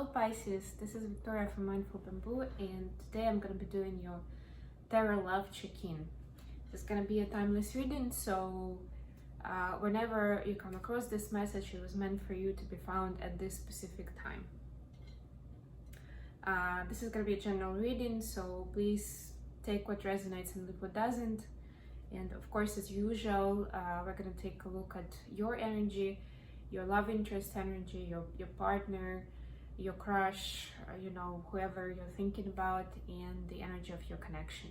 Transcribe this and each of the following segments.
Hello Pisces, this is Victoria from Mindful Bamboo, and today I'm going to be doing your Tarot Love check-in. It's going to be a timeless reading, so whenever you come across this message, it was meant for you to be found at this specific time. This is going to be a general reading, so please take what resonates and leave what doesn't. And of course, as usual, we're going to take a look at your energy, your love interest energy, your partner, your crush, whoever you're thinking about, and the energy of your connection.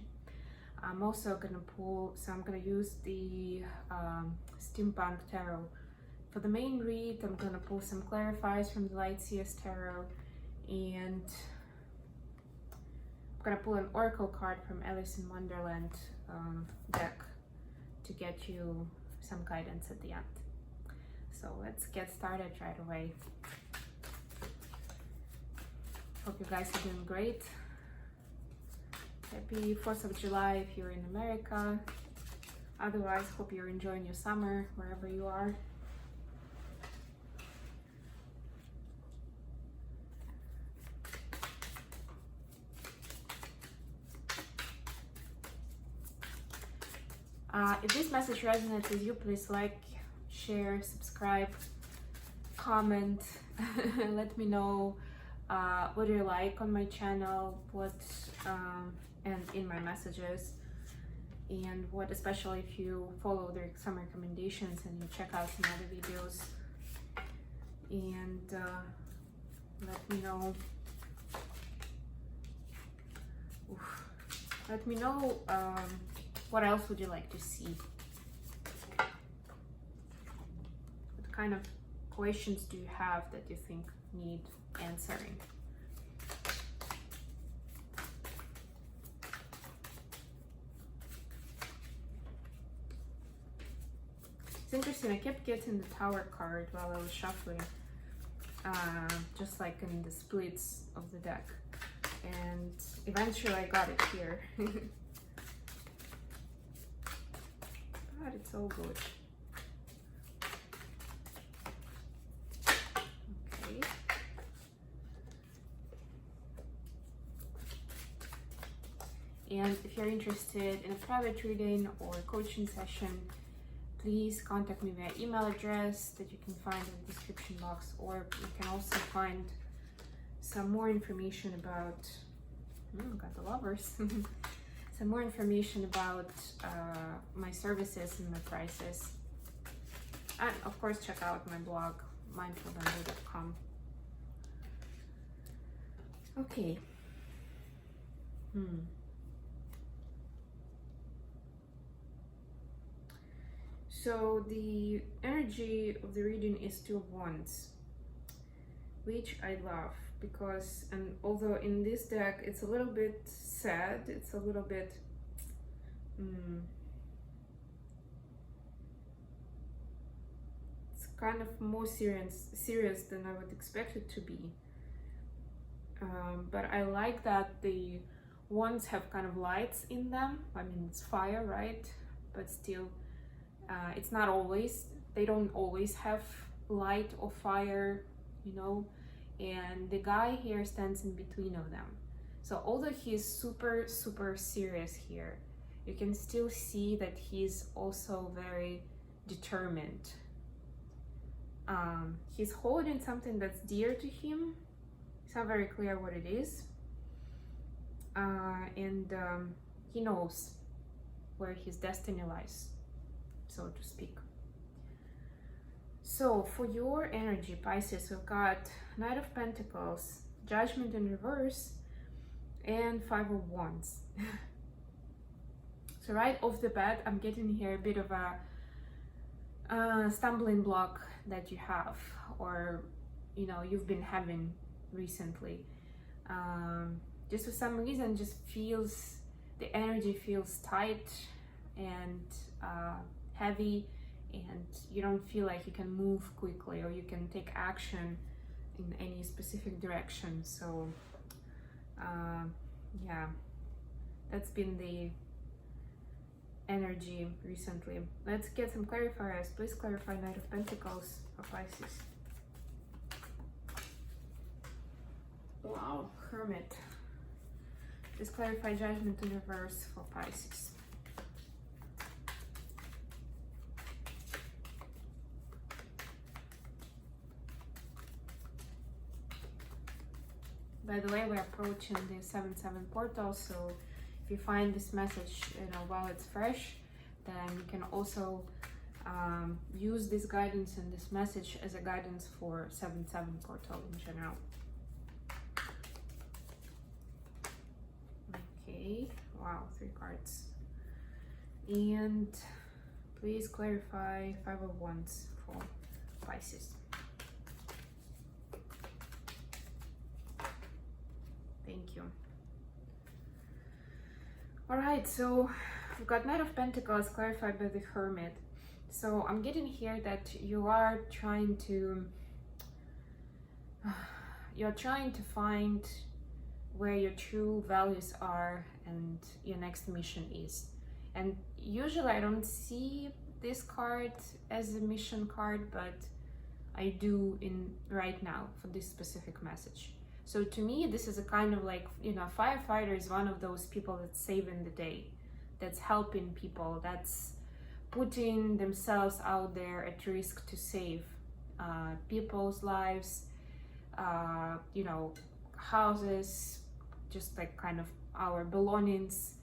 I'm also going to pull, so I'm going to use the Steampunk Tarot. For the main read, I'm going to pull some clarifiers from the PISCES Tarot, and I'm going to pull an Oracle card from Alice in Wonderland deck to get you some guidance at the end. So let's get started right away. Hope you guys are doing great. Happy 4th of July if you're in America. Otherwise, hope you're enjoying your summer wherever you are. If this message resonates with you, please like, share, subscribe, comment. Let me know what you like on my channel, and in my messages, and what, especially if you follow some recommendations and you check out some other videos, and let me know. Let me know what else would you like to see. What kind of questions do you have that you think need answering? It's interesting, I kept getting the Tower card while I was shuffling, just like in the splits of the deck, and eventually I got it here. God, it's so good. Okay. And if you're interested in a private reading or a coaching session, please contact me via email address that you can find in the description box, or you can also find some more information about, got the lovers, some more information about my services and my prices. And of course, check out my blog, mindfulbamboo.com. Okay. So the energy of the reading is Two of Wands, which I love because, and although in this deck it's a little bit sad, it's a little bit it's kind of more serious than I would expect it to be. But I like that the wands have kind of lights in them. I mean, it's fire, right? But still, it's not always, they don't always have light or fire, and the guy here stands in between of them. So although he is super serious here, you can still see that he's also very determined. He's holding something that's dear to him. It's not very clear what it is, and he knows where his destiny lies, so to speak. So for your energy, Pisces, we've got Knight of Pentacles, Judgment in reverse, and Five of Wands. So right off the bat, I'm getting here a bit of a stumbling block that you have, or you've been having recently. Just for some reason, the energy feels tight and heavy, and you don't feel like you can move quickly or you can take action in any specific direction. So yeah, that's been the energy recently. Let's get some clarifiers. Please clarify Knight of Pentacles for Pisces. Hermit. Please clarify judgment in reverse for Pisces. By the way, we're approaching the 7/7 portal, so if you find this message, while it's fresh, then you can also use this guidance and this message as a guidance for 7/7 portal in general. Okay, wow, 3 cards. And please clarify 5 of Wands for Pisces. Thank you. All right, so we've got Knight of Pentacles clarified by the Hermit. So I'm getting here that you are trying to find where your true values are and your next mission is. And usually I don't see this card as a mission card, but I do in right now for this specific message. So to me, this is a kind of like, firefighter is one of those people that's saving the day, that's helping people, that's putting themselves out there at risk to save people's lives, houses, just like kind of our belongings,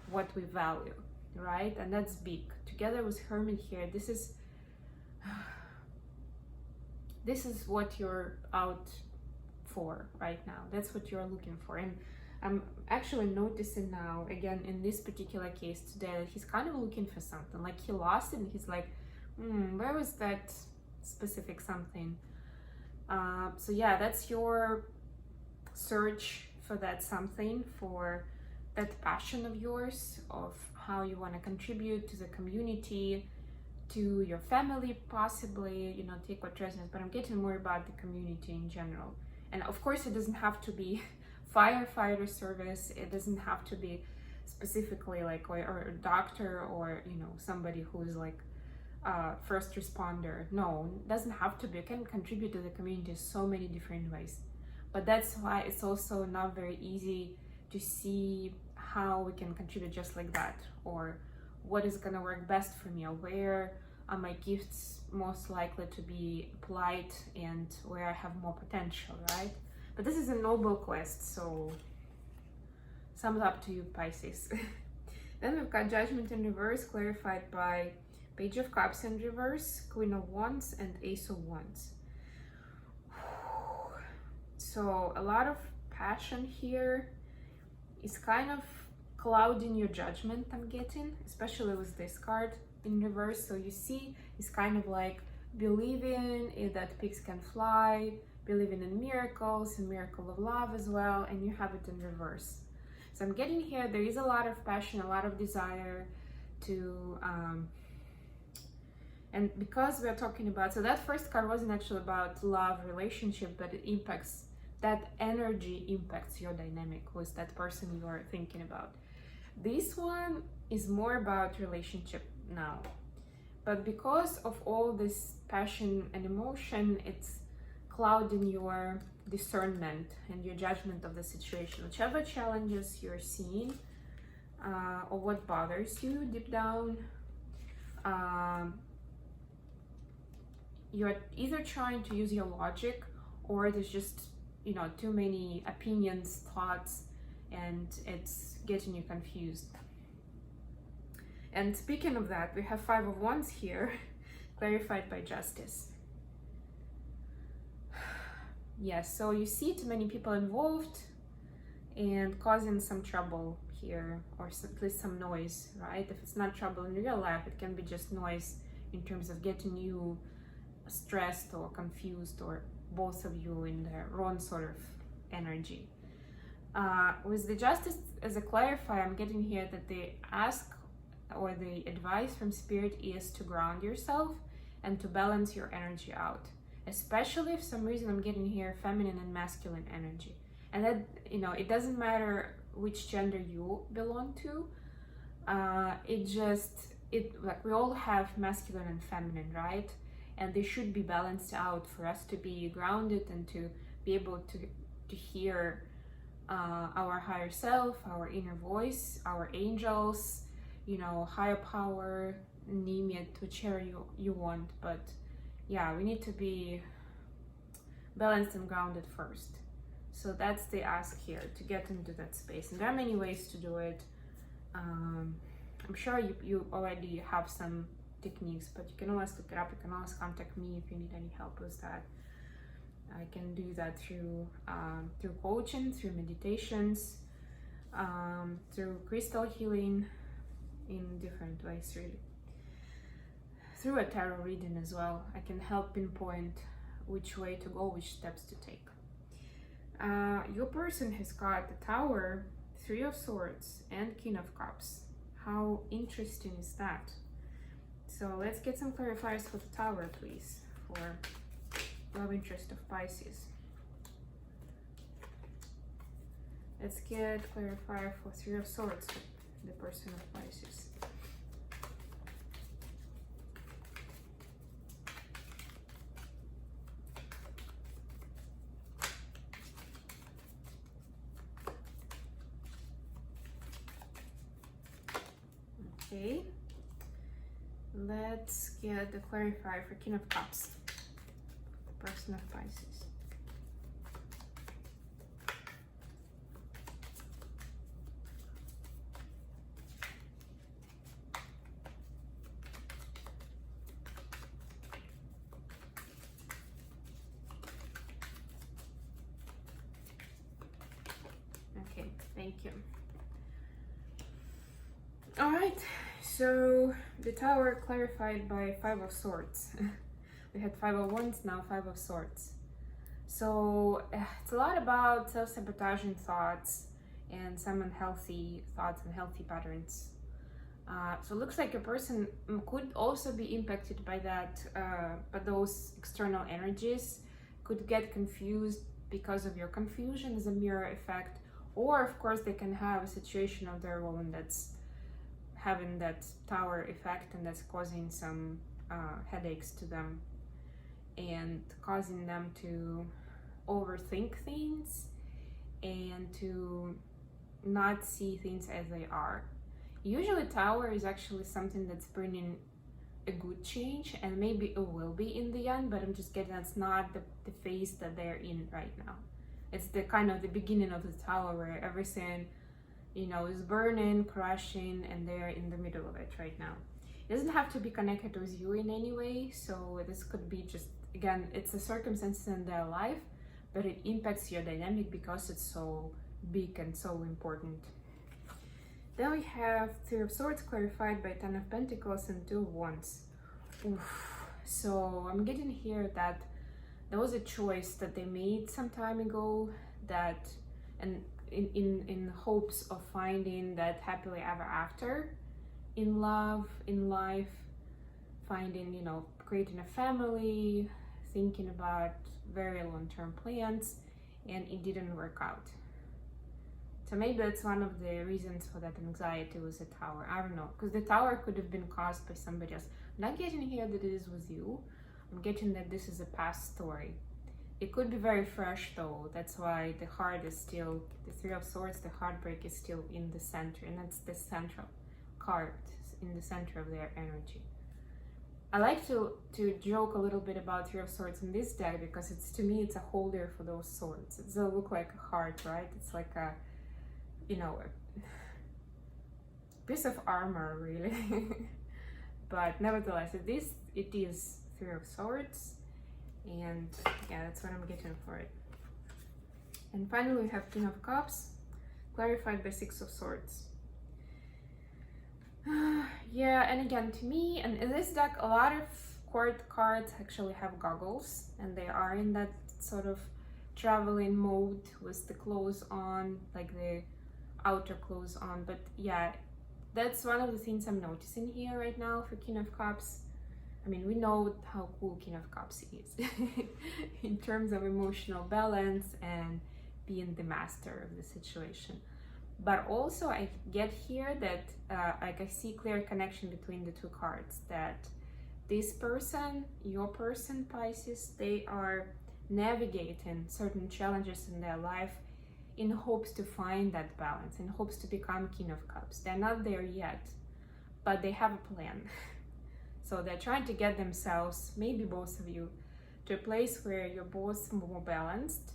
what we value, right? And that's big. Together with Hermit here, this is what you're out for right now. That's what you're looking for. And I'm actually noticing now, again, in this particular case today, that he's kind of looking for something. Like he lost it and he's like, where was that specific something? So yeah, that's your search for that something, for that passion of yours, of how you want to contribute to the community, to your family, possibly, take what resonates, but I'm getting more about the community in general. And of course, it doesn't have to be firefighter service. It doesn't have to be specifically like or a doctor or somebody who's like first responder. No, it doesn't have to be. You can contribute to the community so many different ways. But that's why it's also not very easy to see how we can contribute just like that, or what is gonna work best for me, or where are my gifts most likely to be applied and where I have more potential, right? But this is a noble quest, so sums up to you, Pisces. Then we've got Judgment in reverse, clarified by Page of Cups in reverse, Queen of Wands, and Ace of Wands. So a lot of passion here is kind of clouding your judgment, I'm getting, especially with this card in reverse. So you see, it's kind of like believing that pigs can fly, believing in miracles and miracle of love as well, and you have it in reverse. So I'm getting here, there is a lot of passion, a lot of desire to, and because we're talking about, so that first card wasn't actually about love, relationship, but it impacts, that energy impacts your dynamic with that person you're thinking about. This one is more about relationship now, but because of all this passion and emotion, it's clouding your discernment and your judgment of the situation. Whichever challenges you're seeing or what bothers you deep down, you're either trying to use your logic, or there's just too many opinions, thoughts, and it's getting you confused. And speaking of that, we have 5 of Wands here, clarified by Justice. Yes, so you see too many people involved and causing some trouble here, or at least some noise, right? If it's not trouble in real life, it can be just noise in terms of getting you stressed or confused, or both of you in the wrong sort of energy. With the Justice as a clarifier, I'm getting here that they ask, or the advice from Spirit is to ground yourself and to balance your energy out, especially if some reason I'm getting here feminine and masculine energy. And that, it doesn't matter which gender you belong to, like we all have masculine and feminine, right? And they should be balanced out for us to be grounded and to be able to hear our higher self, our inner voice, our angels, you know, higher power, name it, whichever you want. But yeah, we need to be balanced and grounded first. So that's the ask here, to get into that space. And there are many ways to do it. I'm sure you already have some techniques, but you can always look it up. You can always contact me if you need any help with that. I can do that through coaching, through meditations, through crystal healing, in different ways, really. Through a tarot reading as well, I can help pinpoint which way to go, which steps to take. Your person has got the Tower, Three of Swords, and King of Cups. How interesting is that? So let's get some clarifiers for the Tower, please, for love interest of Pisces. Let's get clarifier for Three of Swords for the person of Pisces. Okay, let's get the clarifier for King of Cups, person of Pisces. Okay, thank you. All right, so the Tower clarified by Five of Swords. We had Five of Wands, now Five of Swords. So it's a lot about self-sabotaging thoughts and some unhealthy thoughts and healthy patterns. So it looks like a person could also be impacted by that, but those external energies could get confused because of your confusion as a mirror effect, or of course they can have a situation of their own that's having that Tower effect and that's causing some headaches to them and causing them to overthink things and to not see things as they are. Usually Tower is actually something that's bringing a good change, and maybe it will be in the end, but I'm just getting that's not the phase that they're in right now. It's the kind of the beginning of the Tower where everything, you know, is burning, crashing, and they're in the middle of it right now. It doesn't have to be connected with you in any way, so this could be just, again, it's a circumstance in their life, but it impacts your dynamic because it's so big and so important. Then we have Three of Swords clarified by Ten of Pentacles and Two of Wands. Oof. So I'm getting here that there was a choice that they made some time ago, that, and in hopes of finding that happily ever after in love, in life, finding, you know, creating a family, thinking about very long-term plans, and it didn't work out. So maybe that's one of the reasons for that anxiety with the Tower. I don't know, because the Tower could have been caused by somebody else. I'm not getting here that it is with you. I'm getting that this is a past story. It could be very fresh though. That's why the heart is still, the Three of Swords, the heartbreak is still in the center, and that's the central card in the center of their energy. I like to joke a little bit about Three of Swords in this deck because it's, to me, it's a holder for those swords. It doesn't look like a heart, right? It's like a, you know, a piece of armor, really. But nevertheless, it is Three of Swords, and yeah, that's what I'm getting for it. And finally, we have King of Cups, clarified by Six of Swords. Yeah, and again, to me, and in this deck, a lot of court cards actually have goggles, and they are in that sort of traveling mode with the clothes on, like the outer clothes on. But yeah, that's one of the things I'm noticing here right now for King of Cups. I mean, we know how cool King of Cups is in terms of emotional balance and being the master of the situation. But also I get here that like I see clear connection between the two cards, that this person, your person, Pisces, they are navigating certain challenges in their life in hopes to find that balance, in hopes to become King of Cups. They're not there yet, but they have a plan. So they're trying to get themselves, maybe both of you, to a place where you're both more balanced,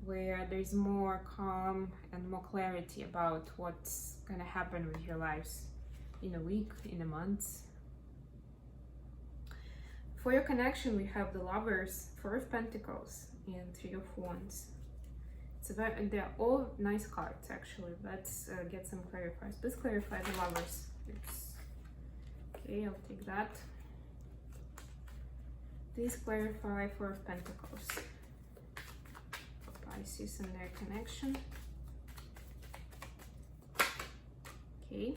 where there's more calm and more clarity about what's gonna happen with your lives in a week, in a month. For your connection, we have the Lovers, Four of Pentacles, and Three of Wands. They're all nice cards, actually. Let's get some clarifiers. Please clarify the Lovers. Oops. Okay, I'll take that. Please clarify Four of Pentacles for Pisces and their connection. Okay.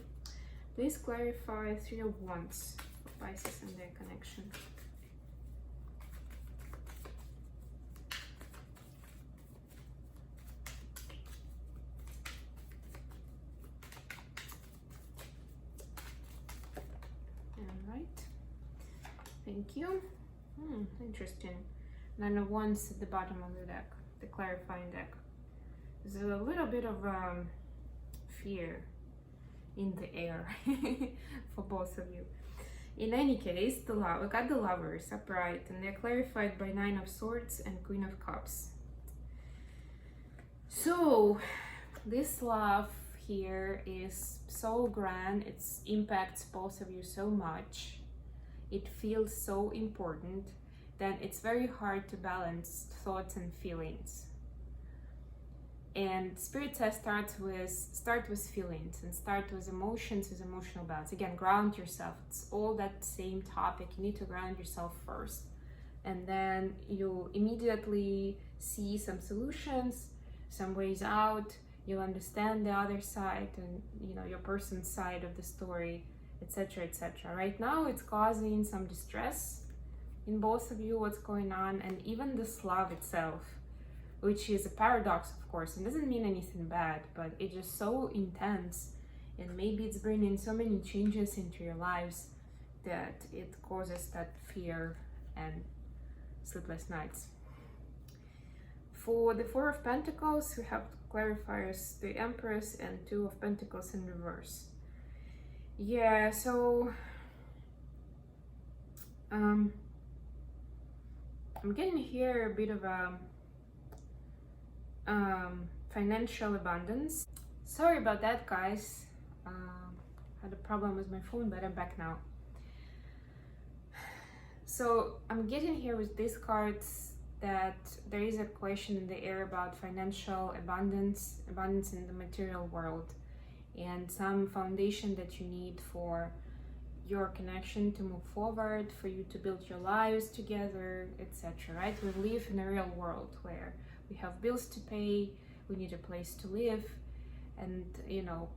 Please clarify Three of Wands for Pisces and their connection. Thank you. Interesting. Nine of Wands at the bottom of the deck, the clarifying deck. There's a little bit of fear in the air for both of you. In any case, we got the Lovers upright, and they're clarified by Nine of Swords and Queen of Cups. So this love here is so grand. It impacts both of you so much. It feels so important that it's very hard to balance thoughts and feelings. And Spirit says start with feelings and start with emotions, with emotional balance. Again, ground yourself. It's all that same topic. You need to ground yourself first, and then you'll immediately see some solutions, some ways out. You'll understand the other side and your person's side of the story, etc., etc. Right now it's causing some distress in both of you, what's going on, and even this love itself, which is a paradox, of course, and doesn't mean anything bad, but it's just so intense, and maybe it's bringing so many changes into your lives that it causes that fear and sleepless nights. For the Four of Pentacles, we have clarifiers, the Empress and Two of Pentacles in reverse. Yeah, so I'm getting here a bit of a financial abundance. Sorry about that, guys. Had a problem with my phone, but I'm back now. So I'm getting here with these cards that there is a question in the air about financial abundance in the material world, and some foundation that you need for your connection to move forward, for you to build your lives together, etc. Right? We live in a real world where we have bills to pay, we need a place to live, and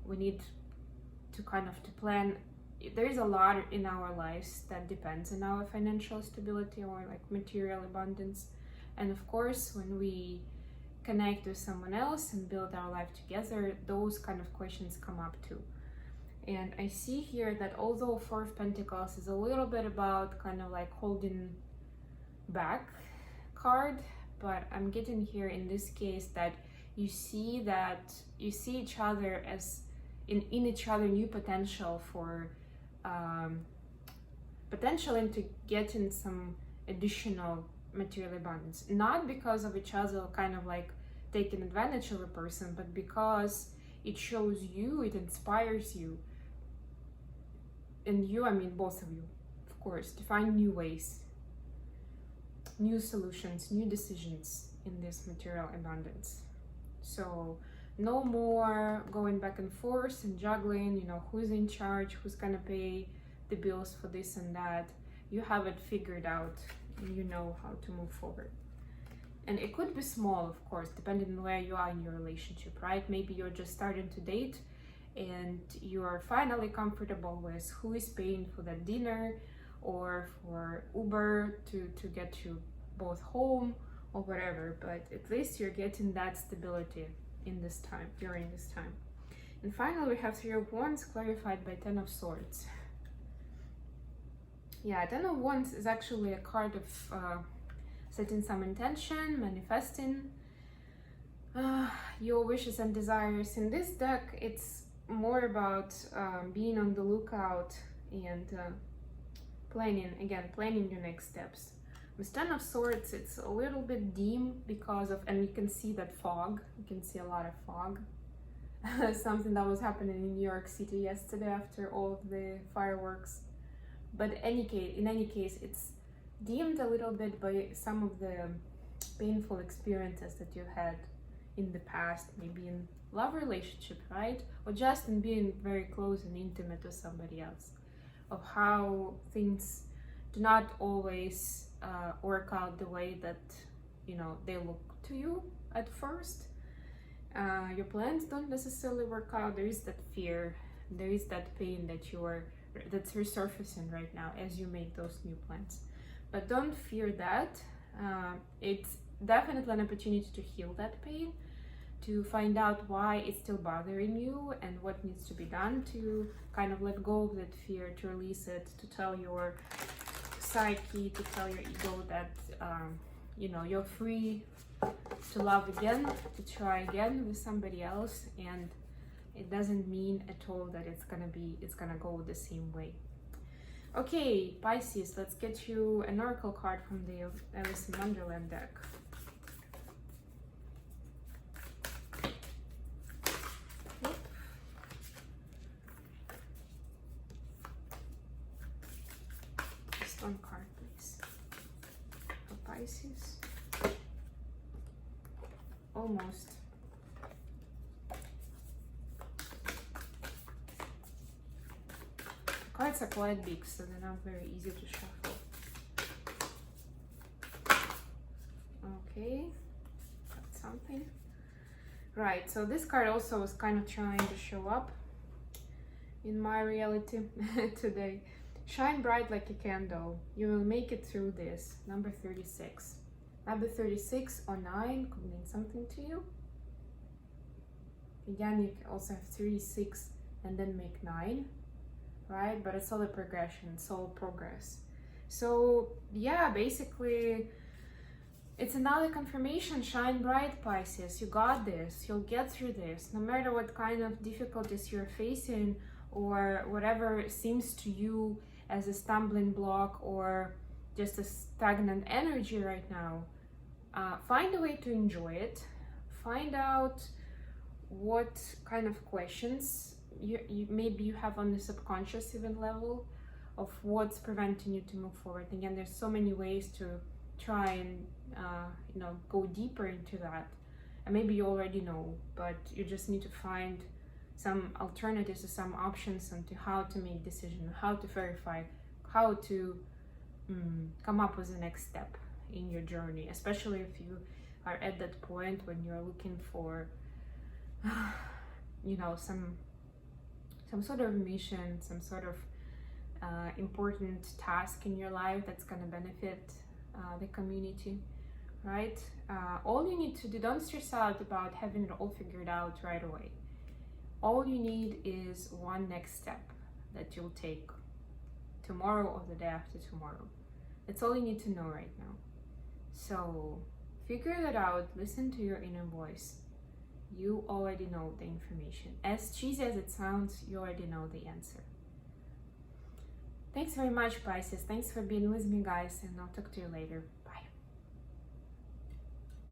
we need to to plan. There is a lot in our lives that depends on our financial stability or material abundance. And of course, when we connect with someone else and build our life together, those kind of questions come up too. And I see here that although Four of Pentacles is a little bit about holding back card, but I'm getting here in this case that you see each other as in each other new potential for potential into getting some additional material abundance, not because of each other taking advantage of a person, but because it shows you, it inspires you, and you, I mean both of you, of course, to find new ways, new solutions, new decisions in this material abundance. So no more going back and forth and juggling, who's in charge, who's gonna pay the bills for this and that. You have it figured out, you know how to move forward. And it could be small, of course, depending on where you are in your relationship, right? Maybe you're just starting to date and you're finally comfortable with who is paying for that dinner or for Uber to get you both home or whatever, but at least you're getting that stability in this time, during this time. And finally, we have Three of Wands clarified by Ten of Swords. Yeah, Ten of Wands is actually a card of setting some intention, manifesting. your wishes and desires. In this deck, it's more about being on the lookout and planning your next steps. With Ten of Swords, it's a little bit dim because of, and you can see that fog. You can see a lot of fog. Something that was happening in New York City yesterday after all of the fireworks. But in any case, it's dimmed a little bit by some of the painful experiences that you had in the past, maybe in love relationship, right? Or just in being very close and intimate with somebody else, of how things do not always work out the way that, you know, they look to you at first. Your plans don't necessarily work out. There is that fear, there is that pain that's resurfacing right now as you make those new plans. But don't fear that. It's definitely an opportunity to heal that pain, to find out why it's still bothering you and what needs to be done to kind of let go of that fear, to release it, to tell your psyche, to tell your ego that you know, you're free to love again, to try again with somebody else, and it doesn't mean at all that it's gonna go the same way. Okay, Pisces, let's get you an oracle card from the Alice in Wonderland deck. Just one card, please, for Pisces. Almost. Cards are quite big, so they're not very easy to shuffle. Okay, that's something. Right, so this card also was kind of trying to show up in my reality today. Shine bright like a candle. You will make it through this. Number 36. Number 36 or 9 could mean something to you. Again, you can also have 36 and then make 9, right? But it's all a progression, it's all progress. So yeah, basically, it's another confirmation. Shine bright, Pisces. You got this. You'll get through this. No matter what kind of difficulties you're facing or whatever seems to you as a stumbling block or just a stagnant energy right now, find a way to enjoy it. Find out what kind of questions maybe you have on the subconscious even level of what's preventing you to move forward. Again, there's so many ways to try and you know, go deeper into that, and maybe you already know, but you just need to find some alternatives or some options onto how to make decision, how to verify, how to come up with the next step in your journey, especially if you are at that point when you're looking for you know, some sort of mission, some sort of important task in your life that's going to benefit the community, right? All you need to do, don't stress out about having it all figured out right away. All you need is one next step that you'll take tomorrow or the day after tomorrow. That's all you need to know right now. So figure that out, listen to your inner voice. You already know the information. As cheesy as it sounds, you already know the answer. Thanks very much, Pisces. Thanks for being with me, guys, and I'll talk to you later.